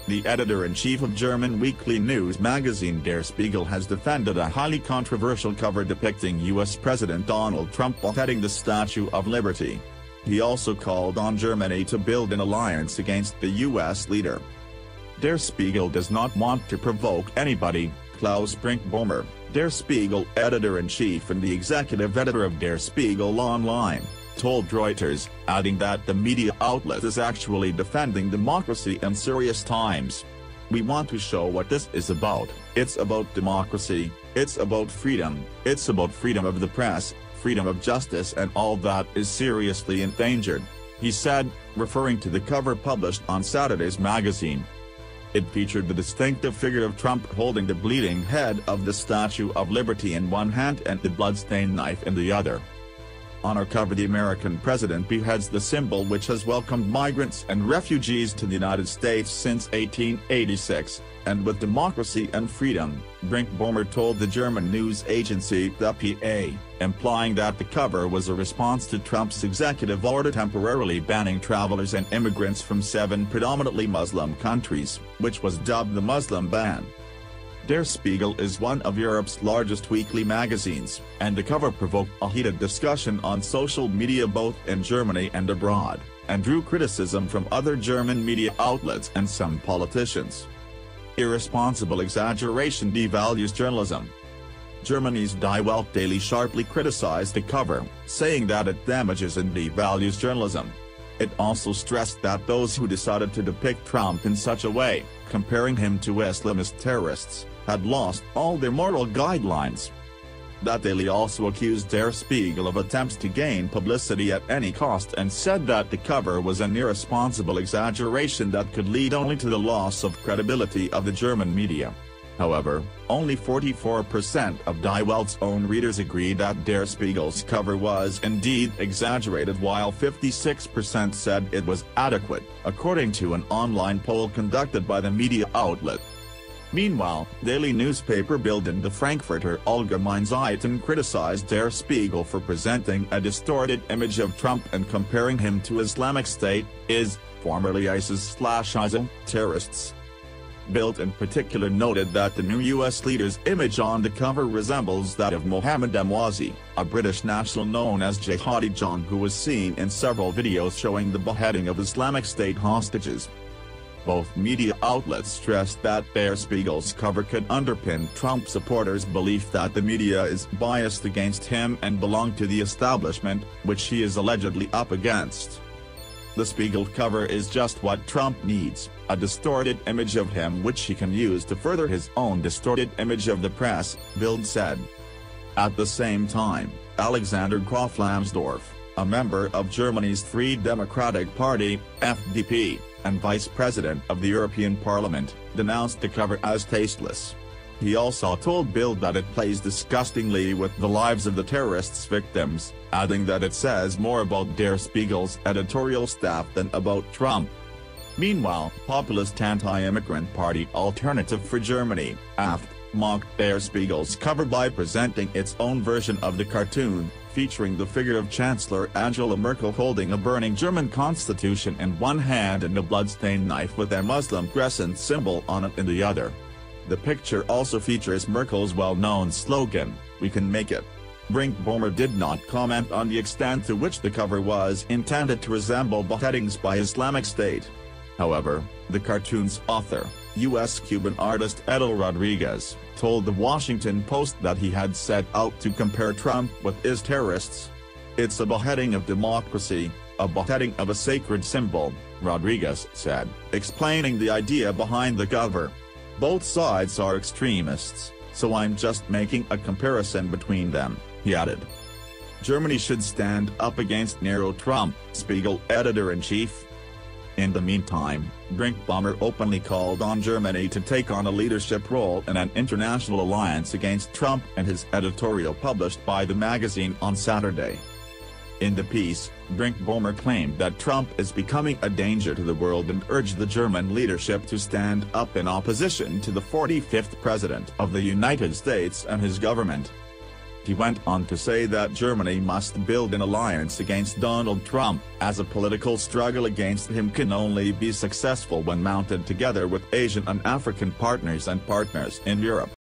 The editor-in-chief of German weekly news magazine Der Spiegel has defended a highly controversial cover depicting U.S. President Donald Trump beheading the Statue of Liberty. He also called on Germany to build an alliance against the U.S. leader. Der Spiegel does not want to provoke anybody, Klaus Brinkbaumer, Der Spiegel editor-in-chief and the executive editor of Der Spiegel Online, told Reuters, adding that the media outlet is actually defending democracy in serious times. "We want to show what this is about. It's about democracy, it's about freedom, it's about freedom of the press, freedom of justice, and all that is seriously endangered," he said, referring to the cover published on Saturday's magazine. It featured the distinctive figure of Trump holding the bleeding head of the Statue of Liberty in one hand and the bloodstained knife in the other. On our cover, the American president beheads the symbol which has welcomed migrants and refugees to the United States since 1886, and with democracy and freedom, Brinkbaumer told the German news agency depicting, implying that the cover was a response to Trump's executive order temporarily banning travelers and immigrants from 7 predominantly Muslim countries, which was dubbed the Muslim ban. Der Spiegel is one of Europe's largest weekly magazines, and the cover provoked a heated discussion on social media both in Germany and abroad, and drew criticism from other German media outlets and some politicians. Irresponsible exaggeration devalues journalism. Germany's Die Welt daily sharply criticized the cover, saying that it damages and devalues journalism. It also stressed that those who decided to depict Trump in such a way, comparing him to Islamist terrorists, had lost all their moral guidelines. That daily also accused Der Spiegel of attempts to gain publicity at any cost and said that the cover was an irresponsible exaggeration that could lead only to the loss of credibility of the German media. However, only 44% of Die Welt's own readers agreed that Der Spiegel's cover was indeed exaggerated, while 56% said it was adequate, according to an online poll conducted by the media outlet. Meanwhile, daily newspaper Bild and the Frankfurter Allgemeine Zeitung criticized Der Spiegel for presenting a distorted image of Trump and comparing him to Islamic State, formerly ISIS/ISIL, terrorists. Bild in particular noted that the new U.S. leader's image on the cover resembles that of Mohammed Emwazi, a British national known as Jihadi John who was seen in several videos showing the beheading of Islamic State hostages. Both media outlets stressed that Der Spiegel's cover could underpin Trump supporters' belief that the media is biased against him and belong to the establishment, which he is allegedly up against. The Spiegel cover is just what Trump needs, a distorted image of him which he can use to further his own distorted image of the press, Bild said. At the same time, Alexander Graf Lambsdorff, a member of Germany's Free Democratic Party, FDP, and Vice President of the European Parliament, denounced the cover as tasteless. He also told Bild that it plays disgustingly with the lives of the terrorists' victims, adding that it says more about Der Spiegel's editorial staff than about Trump. Meanwhile, populist anti-immigrant party Alternative for Germany, AfD, mocked Der Spiegel's cover by presenting its own version of the cartoon, featuring the figure of Chancellor Angela Merkel holding a burning German constitution in one hand and a bloodstained knife with a Muslim crescent symbol on it in the other. The picture also features Merkel's well-known slogan, "We can make it." Brinkbaumer did not comment on the extent to which the cover was intended to resemble beheadings by Islamic State. However, the cartoon's author, U.S. Cuban artist Edo Rodriguez, told the Washington Post that he had set out to compare Trump with IS terrorists. "It's a beheading of democracy, a beheading of a sacred symbol," Rodriguez said, explaining the idea behind the cover. "Both sides are extremists, so I'm just making a comparison between them," he added. Germany should stand up against Nero Trump, Spiegel editor-in-chief. In the meantime, Brinkbaumer openly called on Germany to take on a leadership role in an international alliance against Trump in his editorial published by the magazine on Saturday. In the piece, Brinkbaumer claimed that Trump is becoming a danger to the world and urged the German leadership to stand up in opposition to the 45th President of the United States and his government. He went on to say that Germany must build an alliance against Donald Trump, as a political struggle against him can only be successful when mounted together with Asian and African partners in Europe.